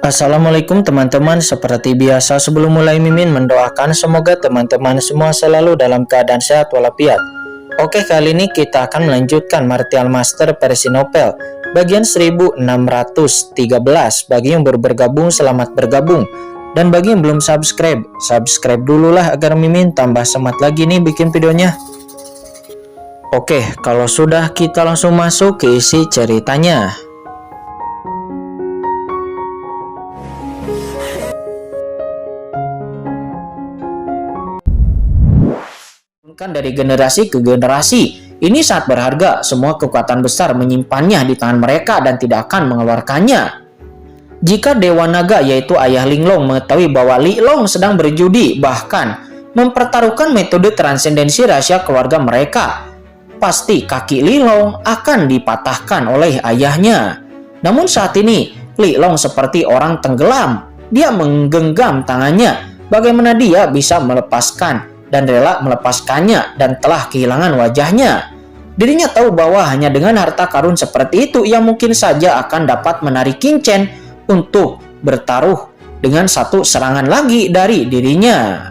Assalamualaikum teman-teman, seperti biasa sebelum mulai Mimin mendoakan semoga teman-teman semua selalu dalam keadaan sehat walafiat. Oke, kali ini kita akan melanjutkan Martial Master versi novel bagian 1613. Bagi yang baru bergabung, selamat bergabung. Dan bagi yang belum subscribe, subscribe dululah agar Mimin tambah semangat lagi nih bikin videonya. Oke, kalau sudah kita langsung masuk ke isi ceritanya. Kan dari generasi ke generasi, ini sangat berharga. Semua kekuatan besar menyimpannya di tangan mereka dan tidak akan mengeluarkannya. Jika Dewa Naga yaitu Ayah Linglong mengetahui bahwa Li Long sedang berjudi, bahkan mempertaruhkan metode transendensi rahasia keluarga mereka, pasti kaki Li Long akan dipatahkan oleh ayahnya. Namun saat ini Li Long seperti orang tenggelam. Dia menggenggam tangannya. Bagaimana dia bisa melepaskan dan rela melepaskannya dan telah kehilangan wajahnya. Dirinya tahu bahwa hanya dengan harta karun seperti itu yang mungkin saja akan dapat menarik Qin Chen untuk bertaruh dengan satu serangan lagi dari dirinya.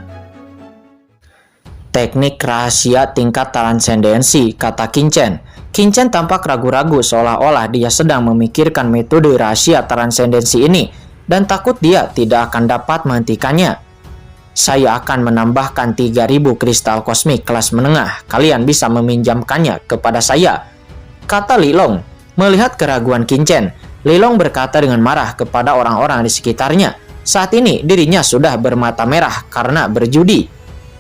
Teknik rahasia tingkat transendensi, kata Qin Chen. Qin Chen tampak ragu-ragu seolah-olah dia sedang memikirkan metode rahasia transendensi ini dan takut dia tidak akan dapat menghentikannya. Saya akan menambahkan 3000 kristal kosmik kelas menengah. Kalian bisa meminjamkannya kepada saya, kata Li Long. Melihat keraguan Qin Chen, Li Long berkata dengan marah kepada orang-orang di sekitarnya. Saat ini dirinya sudah bermata merah karena berjudi.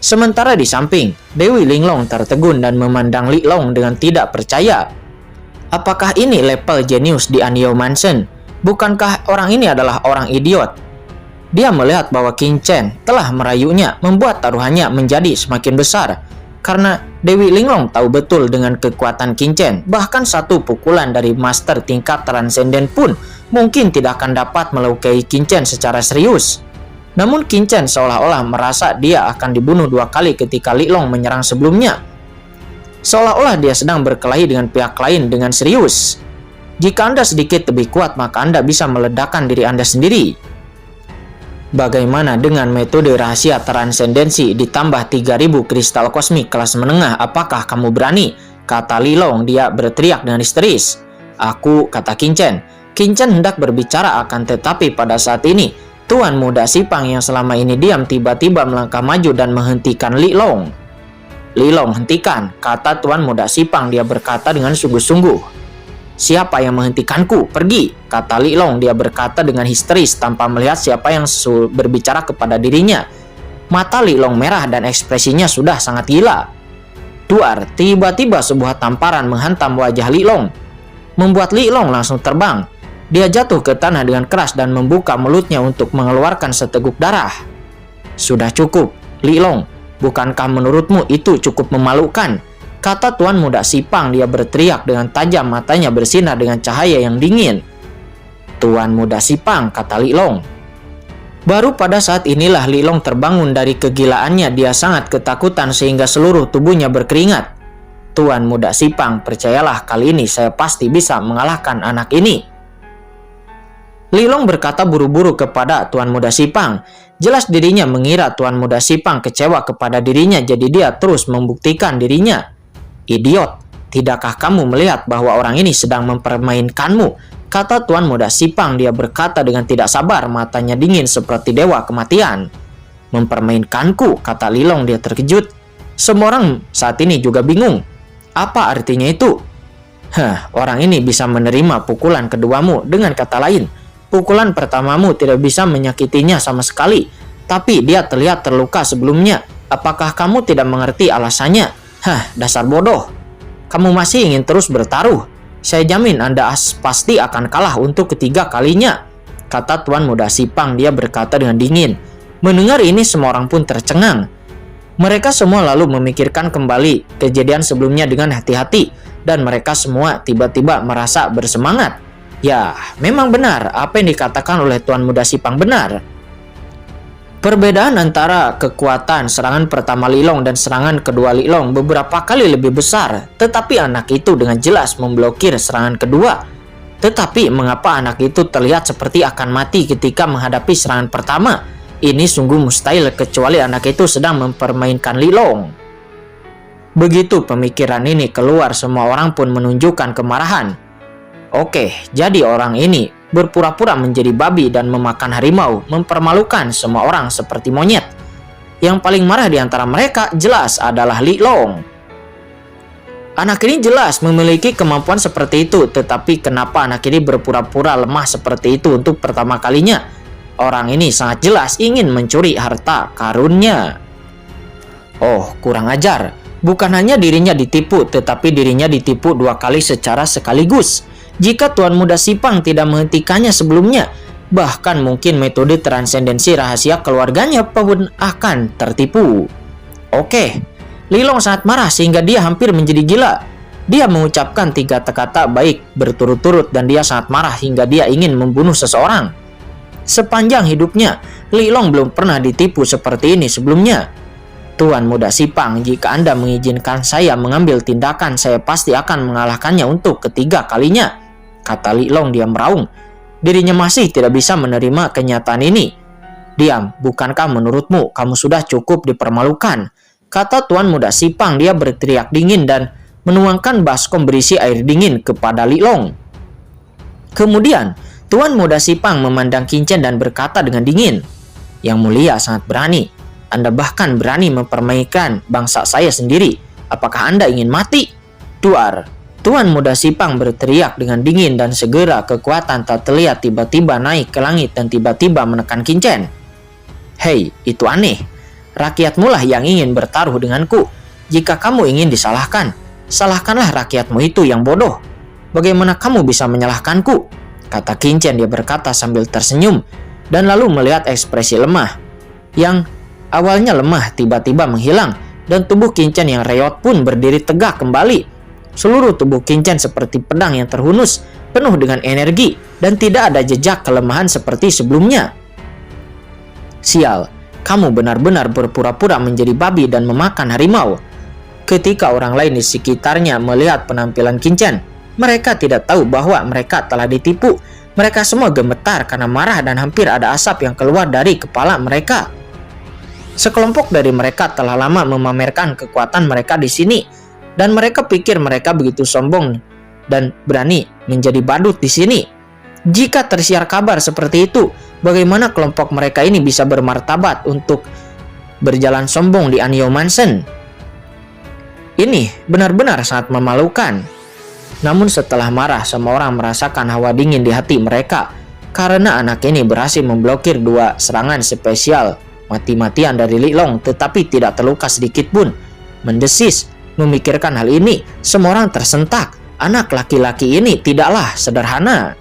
Sementara di samping, Dewi Linglong tertegun dan memandang Li Long dengan tidak percaya. Apakah ini level jenius di Anyou Mansion? Bukankah orang ini adalah orang idiot? Dia melihat bahwa Qin Chen telah merayunya, membuat taruhannya menjadi semakin besar. Karena Dewi Linglong tahu betul dengan kekuatan Qin Chen, bahkan satu pukulan dari master tingkat transenden pun mungkin tidak akan dapat melukai Qin Chen secara serius. Namun Qin Chen seolah-olah merasa dia akan dibunuh 2 kali ketika Li Long menyerang sebelumnya. Seolah-olah dia sedang berkelahi dengan pihak lain dengan serius. Jika Anda sedikit lebih kuat, maka Anda bisa meledakkan diri Anda sendiri. Bagaimana dengan metode rahasia transendensi ditambah 3000 kristal kosmik kelas menengah? Apakah kamu berani? Kata Li Long. Dia berteriak dengan histeris. Aku, kata Qin Chen. Qin Chen hendak berbicara tetapi pada saat ini Tuan Muda Sipang yang selama ini diam tiba-tiba melangkah maju dan menghentikan Li Long. Li Long, hentikan, kata Tuan Muda Sipang. Dia berkata dengan sungguh-sungguh. Siapa yang menghentikanku? Pergi, kata Li Long. Dia berkata dengan histeris tanpa melihat siapa yang berbicara kepada dirinya. Mata Li Long merah dan ekspresinya sudah sangat gila. Duar, tiba-tiba sebuah tamparan menghantam wajah Li Long, membuat Li Long langsung terbang. Dia jatuh ke tanah dengan keras dan membuka mulutnya untuk mengeluarkan seteguk darah. Sudah cukup, Li Long. Bukankah menurutmu itu cukup memalukan? Kata Tuan Muda Sipang. Dia berteriak dengan tajam, matanya bersinar dengan cahaya yang dingin. Tuan Muda Sipang, kata Li Long. Baru pada saat inilah Li Long terbangun dari kegilaannya. Dia sangat ketakutan sehingga seluruh tubuhnya berkeringat. Tuan Muda Sipang, percayalah, kali ini saya pasti bisa mengalahkan anak ini. Li Long berkata buru-buru kepada Tuan Muda Sipang. Jelas dirinya mengira Tuan Muda Sipang kecewa kepada dirinya, jadi dia terus membuktikan dirinya. Idiot, tidakkah kamu melihat bahwa orang ini sedang mempermainkanmu? Kata Tuan Muda Sipang. Dia berkata dengan tidak sabar, matanya dingin seperti dewa kematian. Mempermainkanku, kata Li Long. Dia terkejut. Semua orang saat ini juga bingung. Apa artinya itu? Orang ini bisa menerima pukulan keduamu. Dengan kata lain, pukulan pertamamu tidak bisa menyakitinya sama sekali. Tapi dia terlihat terluka sebelumnya. Apakah kamu tidak mengerti alasannya? Dasar bodoh. Kamu masih ingin terus bertaruh. Saya jamin Anda pasti akan kalah untuk ketiga kalinya, kata Tuan Muda Sipang. Dia berkata dengan dingin. Mendengar ini semua orang pun tercengang. Mereka semua lalu memikirkan kembali kejadian sebelumnya dengan hati-hati. Dan mereka semua tiba-tiba merasa bersemangat. Ya, memang benar apa yang dikatakan oleh Tuan Muda Sipang benar. Perbedaan antara kekuatan serangan pertama Li Long dan serangan kedua Li Long beberapa kali lebih besar, tetapi anak itu dengan jelas memblokir serangan kedua. Tetapi mengapa anak itu terlihat seperti akan mati ketika menghadapi serangan pertama? Ini sungguh mustahil kecuali anak itu sedang mempermainkan Li Long. Begitu pemikiran ini keluar, semua orang pun menunjukkan kemarahan. Oke, jadi orang ini berpura-pura menjadi babi dan memakan harimau, mempermalukan semua orang seperti monyet. Yang paling marah di antara mereka jelas adalah Li Long. Anak ini jelas memiliki kemampuan seperti itu, tetapi kenapa anak ini berpura-pura lemah seperti itu untuk pertama kalinya? Orang ini sangat jelas ingin mencuri harta karunnya. Oh, kurang ajar. Bukan hanya dirinya ditipu, tetapi dirinya ditipu 2 kali secara sekaligus. Jika Tuan Muda Sipang tidak menghentikannya sebelumnya, bahkan mungkin metode transendensi rahasia keluarganya pun akan tertipu. Oke. Li Long sangat marah sehingga dia hampir menjadi gila. Dia mengucapkan 3 kata baik berturut-turut dan dia sangat marah hingga dia ingin membunuh seseorang. Sepanjang hidupnya, Li Long belum pernah ditipu seperti ini sebelumnya. Tuan Muda Sipang, jika Anda mengizinkan saya mengambil tindakan, saya pasti akan mengalahkannya untuk ketiga kalinya, kata Li Long. Dia meraung. Dirinya masih tidak bisa menerima kenyataan ini. Diam, bukankah menurutmu kamu sudah cukup dipermalukan? Kata Tuan Muda Sipang. Dia berteriak dingin dan menuangkan baskom berisi air dingin kepada Li Long. Kemudian Tuan Muda Sipang memandang Qin Chen dan berkata dengan dingin, "Yang mulia sangat berani. Anda bahkan berani mempermainkan bangsa saya sendiri. Apakah Anda ingin mati?" Duar. Tuan Muda Sipang berteriak dengan dingin dan segera kekuatan tak terlihat tiba-tiba naik ke langit dan tiba-tiba menekan Qin Chen. "Hei, itu aneh. Rakyatmu lah yang ingin bertaruh denganku. Jika kamu ingin disalahkan, salahkanlah rakyatmu itu yang bodoh. Bagaimana kamu bisa menyalahkanku?" kata Qin Chen. Dia berkata sambil tersenyum dan lalu melihat ekspresi lemah yang awalnya lemah tiba-tiba menghilang dan tubuh Qin Chen yang reot pun berdiri tegak kembali. Seluruh tubuh Qin Chen seperti pedang yang terhunus, penuh dengan energi dan tidak ada jejak kelemahan seperti sebelumnya. "Sial, kamu benar-benar berpura-pura menjadi babi dan memakan harimau." Ketika orang lain di sekitarnya melihat penampilan Qin Chen, mereka tidak tahu bahwa mereka telah ditipu. Mereka semua gemetar karena marah dan hampir ada asap yang keluar dari kepala mereka. Sekelompok dari mereka telah lama memamerkan kekuatan mereka di sini, dan mereka pikir mereka begitu sombong dan berani menjadi badut di sini. Jika tersiar kabar seperti itu, bagaimana kelompok mereka ini bisa bermartabat untuk berjalan sombong di Anyou Mansion? Ini benar-benar sangat memalukan. Namun setelah marah, semua orang merasakan hawa dingin di hati mereka karena anak ini berhasil memblokir 2 serangan spesial mati-matian dari Li Long, tetapi tidak terluka sedikit pun. Mendesis, memikirkan hal ini, semua orang tersentak. Anak laki-laki ini tidaklah sederhana.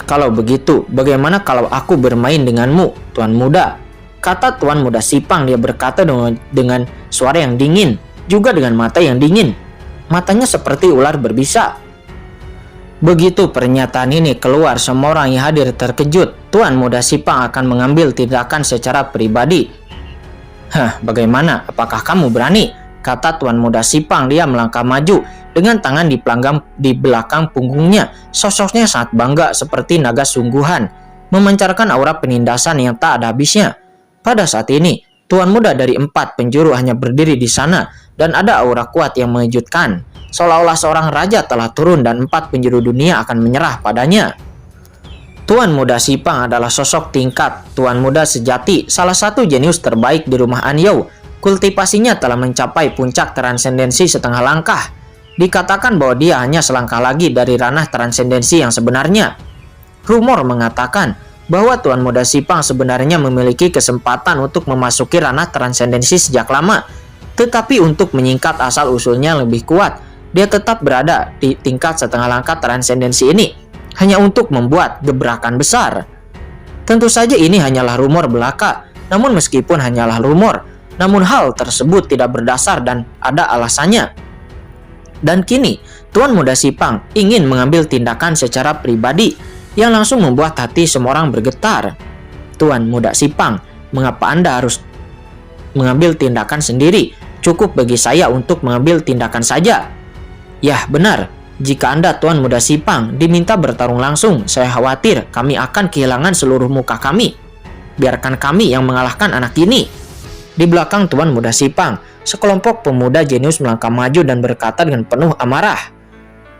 Kalau begitu, bagaimana kalau aku bermain denganmu, Tuan Muda?" kata Tuan Muda Sipang. Dia berkata dengan suara yang dingin, juga dengan mata yang dingin. Matanya seperti ular berbisa. Begitu pernyataan ini keluar, semua orang yang hadir terkejut. Tuan Muda Sipang akan mengambil tindakan secara pribadi. Bagaimana? Apakah kamu berani?" kata Tuan Muda Sipang. Dia melangkah maju dengan tangan di belakang punggungnya. Sosoknya sangat bangga seperti naga sungguhan, memancarkan aura penindasan yang tak ada habisnya. Pada saat ini, Tuan Muda dari 4 penjuru hanya berdiri di sana dan ada aura kuat yang mengejutkan, seolah-olah seorang raja telah turun dan 4 penjuru dunia akan menyerah padanya. Tuan Muda Sipang adalah sosok tingkat Tuan Muda sejati, salah satu jenius terbaik di rumah Anyou. Kultivasinya telah mencapai puncak transendensi setengah langkah. Dikatakan bahwa dia hanya selangkah lagi dari ranah transendensi yang sebenarnya. Rumor mengatakan bahwa Tuan Muda Sipang sebenarnya memiliki kesempatan untuk memasuki ranah transendensi sejak lama. Tetapi untuk menyingkat asal-usulnya lebih kuat, dia tetap berada di tingkat setengah langkah transendensi ini hanya untuk membuat gebrakan besar. Tentu saja ini hanyalah rumor belaka, namun meskipun hanyalah rumor, namun hal tersebut tidak berdasar dan ada alasannya. Dan kini, Tuan Muda Sipang ingin mengambil tindakan secara pribadi yang langsung membuat hati semua orang bergetar. "Tuan Muda Sipang, mengapa Anda harus mengambil tindakan sendiri? Cukup bagi saya untuk mengambil tindakan saja." "Yah, benar. Jika Anda, Tuan Muda Sipang, diminta bertarung langsung, saya khawatir kami akan kehilangan seluruh muka kami. Biarkan kami yang mengalahkan anak ini." Di belakang Tuan Muda Sipang, sekelompok pemuda jenius melangkah maju dan berkata dengan penuh amarah.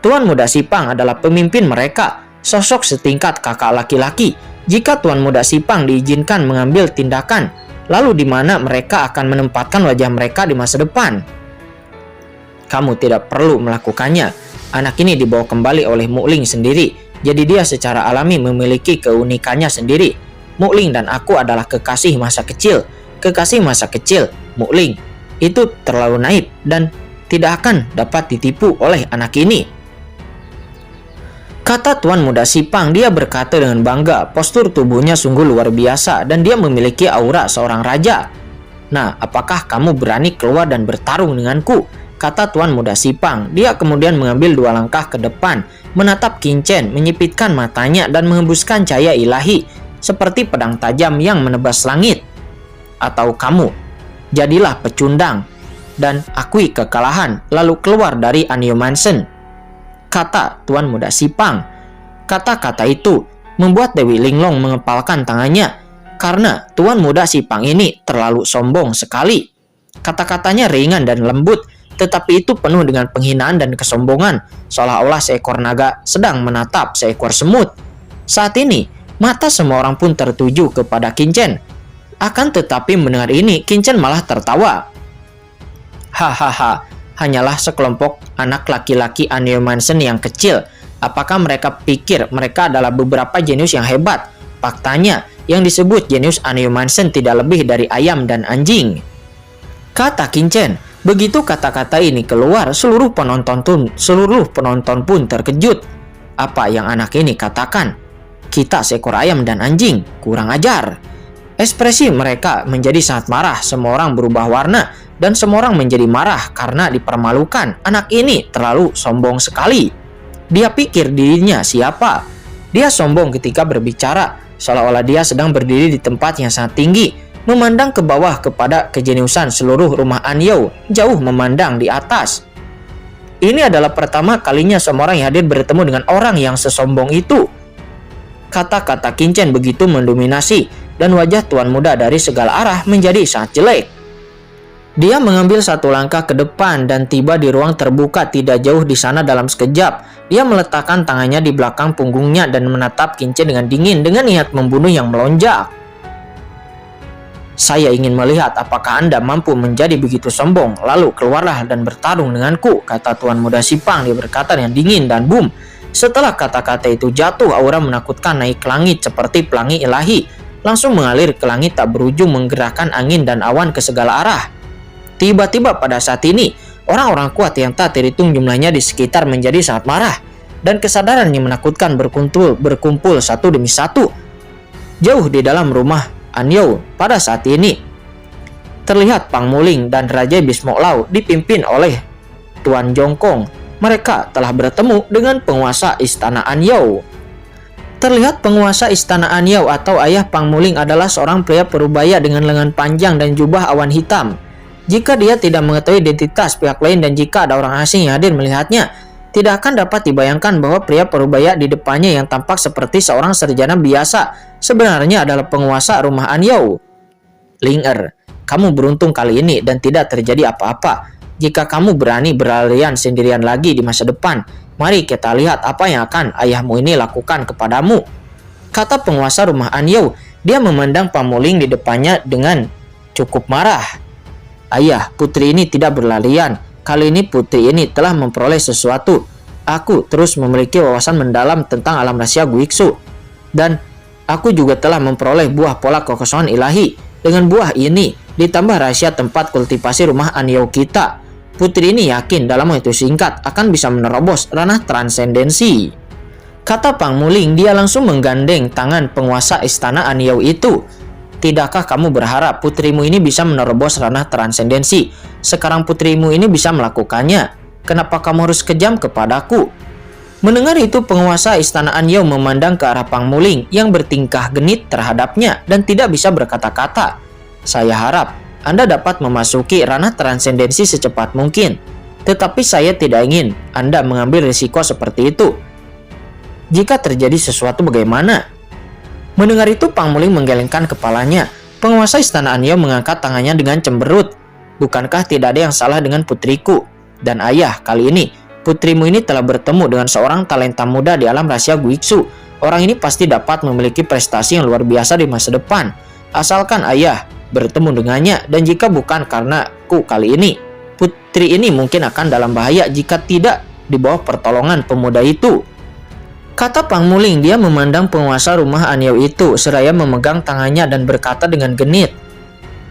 Tuan Muda Sipang adalah pemimpin mereka, sosok setingkat kakak laki-laki. Jika Tuan Muda Sipang diizinkan mengambil tindakan, lalu di mana mereka akan menempatkan wajah mereka di masa depan? Kamu tidak perlu melakukannya. Anak ini dibawa kembali oleh Mukling sendiri, jadi dia secara alami memiliki keunikannya sendiri. Mukling dan aku adalah kekasih masa kecil. Kekasih masa kecil, Mukling, itu terlalu naif dan tidak akan dapat ditipu oleh anak ini. Kata Tuan Muda Sipang, dia berkata dengan bangga, postur tubuhnya sungguh luar biasa dan dia memiliki aura seorang raja. Nah, apakah kamu berani keluar dan bertarung denganku? Kata Tuan Muda Sipang. Dia kemudian mengambil 2 langkah ke depan, menatap Qingchen, menyipitkan matanya dan menghembuskan cahaya ilahi, seperti pedang tajam yang menebas langit. Atau kamu, jadilah pecundang dan akui kekalahan, lalu keluar dari Anyo Mansion, kata Tuan Muda Sipang. Kata-kata itu membuat Dewi Linglong mengepalkan tangannya, karena Tuan Muda Sipang ini terlalu sombong sekali. Kata-katanya ringan dan lembut, tetapi itu penuh dengan penghinaan dan kesombongan, seolah-olah seekor naga sedang menatap seekor semut. Saat ini, mata semua orang pun tertuju kepada Qingchen. Akan tetapi mendengar ini, Qingchen malah tertawa. Hahaha, hanyalah sekelompok anak laki-laki Anyo Mansion yang kecil. Apakah mereka pikir mereka adalah beberapa jenius yang hebat? Faktanya, yang disebut jenius Anyo Mansion tidak lebih dari ayam dan anjing, kata Qingchen. Begitu kata-kata ini keluar, seluruh penonton pun terkejut. Apa yang anak ini katakan? Kita seekor ayam dan anjing, kurang ajar. Ekspresi mereka menjadi sangat marah, semua orang berubah warna, dan semua orang menjadi marah karena dipermalukan. Anak ini terlalu sombong sekali. Dia pikir dirinya siapa? Dia sombong ketika berbicara, seolah-olah dia sedang berdiri di tempat yang sangat tinggi, memandang ke bawah kepada kejeniusan seluruh rumah Anyo, jauh memandang di atas. Ini adalah pertama kalinya semua orang yang hadir bertemu dengan orang yang sesombong itu. Kata-kata Qingchen begitu mendominasi, dan wajah Tuan Muda dari segala arah menjadi sangat jelek. Dia mengambil 1 langkah ke depan dan tiba di ruang terbuka tidak jauh di sana dalam sekejap. Dia meletakkan tangannya di belakang punggungnya dan menatap Qingchen dengan dingin dengan niat membunuh yang melonjak. Saya ingin melihat apakah Anda mampu menjadi begitu sombong, lalu keluarlah dan bertarung denganku, kata Tuan Muda Sipang. Dia berkata dengan dingin dan boom. Setelah kata-kata itu jatuh, aura menakutkan naik ke langit seperti pelangi ilahi, langsung mengalir ke langit tak berujung, menggerakkan angin dan awan ke segala arah. Tiba-tiba pada saat ini, orang-orang kuat yang tak terhitung jumlahnya di sekitar menjadi sangat marah, dan kesadaran yang menakutkan berkumpul satu demi satu. Jauh di dalam rumah Anyo pada saat ini, terlihat Pang Muling dan Raja Bismok Lau dipimpin oleh Tuan Jongkong. Mereka telah bertemu dengan penguasa Istana Anyo. Terlihat penguasa Istana Anyo atau ayah Pang Muling adalah seorang pria parubaya dengan lengan panjang dan jubah awan hitam. Jika dia tidak mengetahui identitas pihak lain dan jika ada orang asing yang hadir melihatnya, tidak akan dapat dibayangkan bahwa pria parubaya di depannya yang tampak seperti seorang sarjana biasa sebenarnya adalah penguasa rumah Anyo. Ling kamu beruntung kali ini dan tidak terjadi apa-apa. Jika kamu berani berlarian sendirian lagi di masa depan, mari kita lihat apa yang akan ayahmu ini lakukan kepadamu, kata penguasa rumah Anyo. Dia memandang Pang Muling di depannya dengan cukup marah. Ayah, putri ini tidak berlarian. Kali ini putri ini telah memperoleh sesuatu. Aku terus memiliki wawasan mendalam tentang alam rahasia Guiksu. Dan aku juga telah memperoleh buah pola kekosongan ilahi. Dengan buah ini, ditambah rahasia tempat kultivasi rumah Anyo kita, putri ini yakin dalam waktu singkat akan bisa menerobos ranah transendensi, kata Pang Muling. Dia langsung menggandeng tangan penguasa istana Anyo itu. Tidakkah kamu berharap putrimu ini bisa menerobos ranah transendensi? Sekarang putrimu ini bisa melakukannya. Kenapa kamu harus kejam kepadaku? Mendengar itu, penguasa istana Anyo memandang ke arah Pang Muling yang bertingkah genit terhadapnya dan tidak bisa berkata-kata. Saya harap Anda dapat memasuki ranah transendensi secepat mungkin. Tetapi saya tidak ingin Anda mengambil risiko seperti itu. Jika terjadi sesuatu bagaimana? Mendengar itu, Pang Muling menggelengkan kepalanya. Penguasa istana Anyao mengangkat tangannya dengan cemberut. Bukankah tidak ada yang salah dengan putriku? Dan ayah, kali ini putrimu ini telah bertemu dengan seorang talenta muda di alam rahasia Guiksu. Orang ini pasti dapat memiliki prestasi yang luar biasa di masa depan. Asalkan ayah bertemu dengannya, dan jika bukan karena ku kali ini, putri ini mungkin akan dalam bahaya jika tidak di bawah pertolongan pemuda itu. Kata Pang Muling. Dia memandang penguasa rumah Anyao itu seraya memegang tangannya dan berkata dengan genit,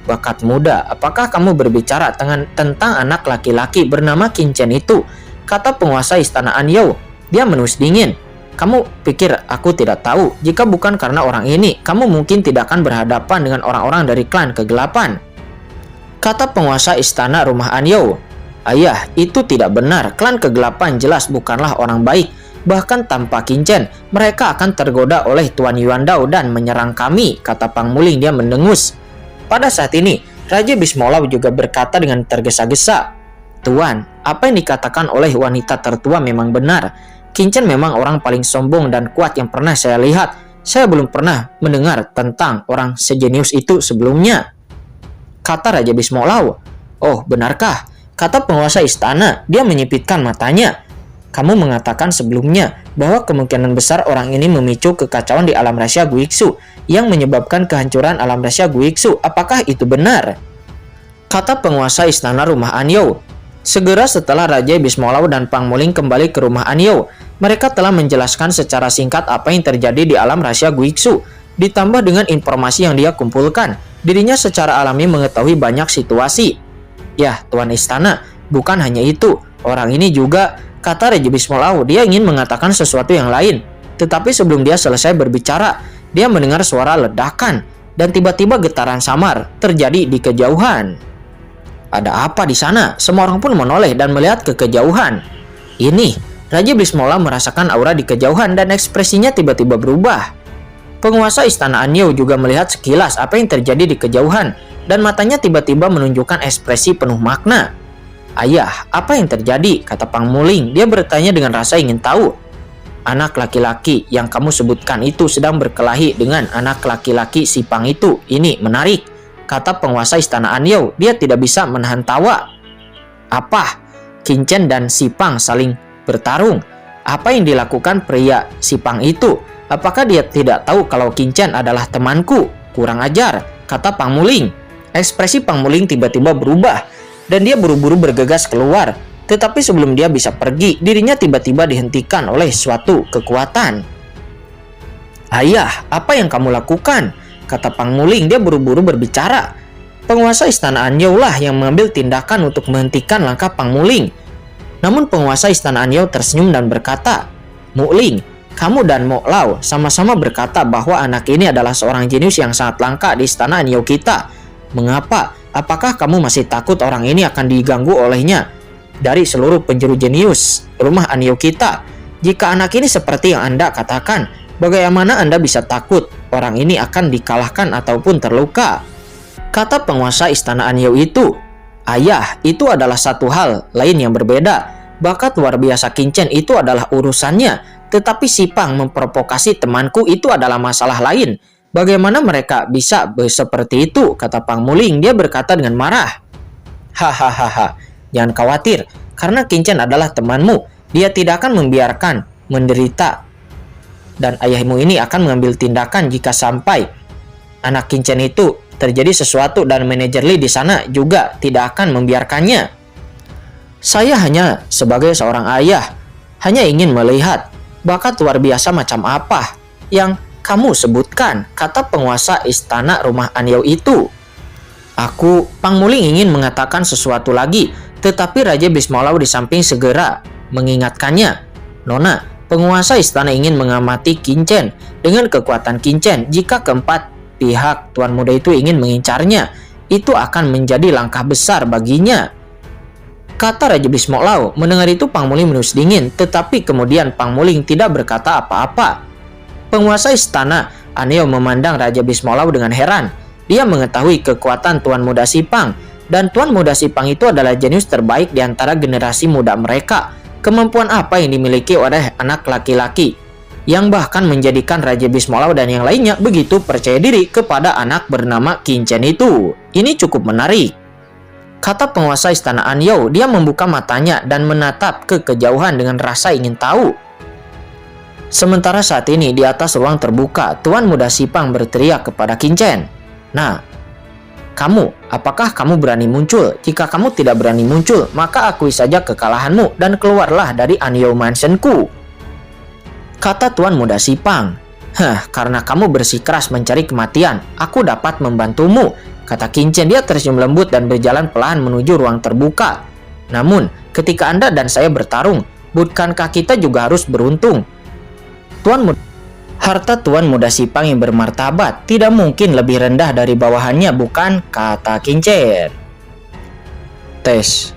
"Bakat muda, apakah kamu berbicara tentang anak laki-laki bernama Qin Chen itu?" Kata penguasa istana Anyao. Dia menus dingin. "Kamu pikir aku tidak tahu? Jika bukan karena orang ini, kamu mungkin tidak akan berhadapan dengan orang-orang dari klan kegelapan." Kata penguasa istana rumah Anyao. "Ayah, itu tidak benar. Klan kegelapan jelas bukanlah orang baik. Bahkan tanpa Qin Chen, mereka akan tergoda oleh Tuan Yuan Dao dan menyerang kami," kata Pang Muling. Dia mendengus. Pada saat ini, Raja Bismolao juga berkata dengan tergesa-gesa, "Tuan, apa yang dikatakan oleh wanita tertua memang benar. Qin Chen memang orang paling sombong dan kuat yang pernah saya lihat. Saya belum pernah mendengar tentang orang sejenius itu sebelumnya," kata Raja Bismolao. "Oh, benarkah?" kata penguasa istana. Dia menyipitkan matanya. "Kamu mengatakan sebelumnya bahwa kemungkinan besar orang ini memicu kekacauan di alam rahasia Guiksu yang menyebabkan kehancuran alam rahasia Guiksu. Apakah itu benar?" kata penguasa istana rumah Anyao. Segera setelah Raja Bismolao dan Pang Muling kembali ke rumah Anyao, mereka telah menjelaskan secara singkat apa yang terjadi di alam rahasia Guiksu. Ditambah dengan informasi yang dia kumpulkan, dirinya secara alami mengetahui banyak situasi. "Ya, Tuan Istana, bukan hanya itu. Orang ini juga," kata Raja Bismolao. Dia ingin mengatakan sesuatu yang lain. Tetapi sebelum dia selesai berbicara, dia mendengar suara ledakan. Dan tiba-tiba getaran samar terjadi di kejauhan. "Ada apa di sana?" Semua orang pun menoleh dan melihat ke kejauhan. Ini, Raja Bismolao merasakan aura di kejauhan dan ekspresinya tiba-tiba berubah. Penguasa istana Anyao juga melihat sekilas apa yang terjadi di kejauhan. Dan matanya tiba-tiba menunjukkan ekspresi penuh makna. "Ayah, apa yang terjadi?" kata Pang Muling. Dia bertanya dengan rasa ingin tahu. "Anak laki-laki yang kamu sebutkan itu sedang berkelahi dengan anak laki-laki si Pang itu. Ini menarik," kata penguasa istana Anyao. Dia tidak bisa menahan tawa. "Apa? Qin Chen dan si Pang saling bertarung? Apa yang dilakukan pria si Pang itu? Apakah dia tidak tahu kalau Qin Chen adalah temanku? Kurang ajar," kata Pang Muling. Ekspresi Pang Muling tiba-tiba berubah dan dia buru-buru bergegas keluar. Tetapi sebelum dia bisa pergi, dirinya tiba-tiba dihentikan oleh suatu kekuatan. "Ayah, apa yang kamu lakukan?" kata Pang Muling. Dia buru-buru berbicara. Penguasa istana Anyao lah yang mengambil tindakan untuk menghentikan langkah Pang Muling. Namun penguasa istana Anyao tersenyum dan berkata, "Muling, kamu dan Mo Lao sama-sama berkata bahwa anak ini adalah seorang jenius yang sangat langka di istana Anyao kita. Mengapa? Apakah kamu masih takut orang ini akan diganggu olehnya dari seluruh penjuru jenius rumah Anyao kita? Jika anak ini seperti yang Anda katakan, bagaimana Anda bisa takut orang ini akan dikalahkan ataupun terluka?" kata penguasa istana Anyao itu. "Ayah, itu adalah satu hal lain yang berbeda. Bakat luar biasa Qin Chen itu adalah urusannya. Tetapi si Pang memprovokasi temanku itu adalah masalah lain. Bagaimana mereka bisa seperti itu?" kata Pang Muling. Dia berkata dengan marah. "Hahaha, jangan khawatir. Karena Qin Chen adalah temanmu, dia tidak akan membiarkan menderita. Dan ayahmu ini akan mengambil tindakan jika sampai anak Qin Chen itu terjadi sesuatu, dan manajer Lee di sana juga tidak akan membiarkannya. Saya hanya sebagai seorang ayah hanya ingin melihat bakat luar biasa macam apa yang kamu sebutkan," kata penguasa istana rumah Anyao itu. Pang Muling ingin mengatakan sesuatu lagi, tetapi Raja Bismolao di samping segera mengingatkannya. "Nona, penguasa istana ingin mengamati Qin Chen. Dengan kekuatan Qin Chen, jika keempat pihak tuan muda itu ingin mengincarnya, itu akan menjadi langkah besar baginya," kata Raja Bismolao. Mendengar itu Pang Muling menus dingin, tetapi kemudian Pang Muling tidak berkata apa-apa. Penguasa istana Anyao memandang Raja Bismolao dengan heran. Dia mengetahui kekuatan tuan muda si Pang. Dan Tuan Muda Sipang itu adalah jenius terbaik di antara generasi muda mereka. Kemampuan apa yang dimiliki oleh anak laki-laki yang bahkan menjadikan Raja Bismolao dan yang lainnya begitu percaya diri kepada anak bernama Kincen itu? Ini cukup menarik. Kata penguasa istana Anyou, dia membuka matanya dan menatap ke kejauhan dengan rasa ingin tahu. Sementara saat ini di atas ruang terbuka, Tuan Muda Sipang berteriak kepada Kincen. Nah, apakah kamu berani muncul? Jika kamu tidak berani muncul, maka akui saja kekalahanmu dan keluarlah dari Anyou Mansion-ku. Kata Tuan Muda Sipang. Karena kamu bersikeras mencari kematian, aku dapat membantumu. Kata Kincen. Dia tersenyum lembut dan berjalan pelan menuju ruang terbuka. Namun, ketika Anda dan saya bertarung, bukankah kita juga harus beruntung? Harta Tuan Muda Sipang yang bermartabat tidak mungkin lebih rendah dari bawahannya, bukan? Kata Kincen. Tes.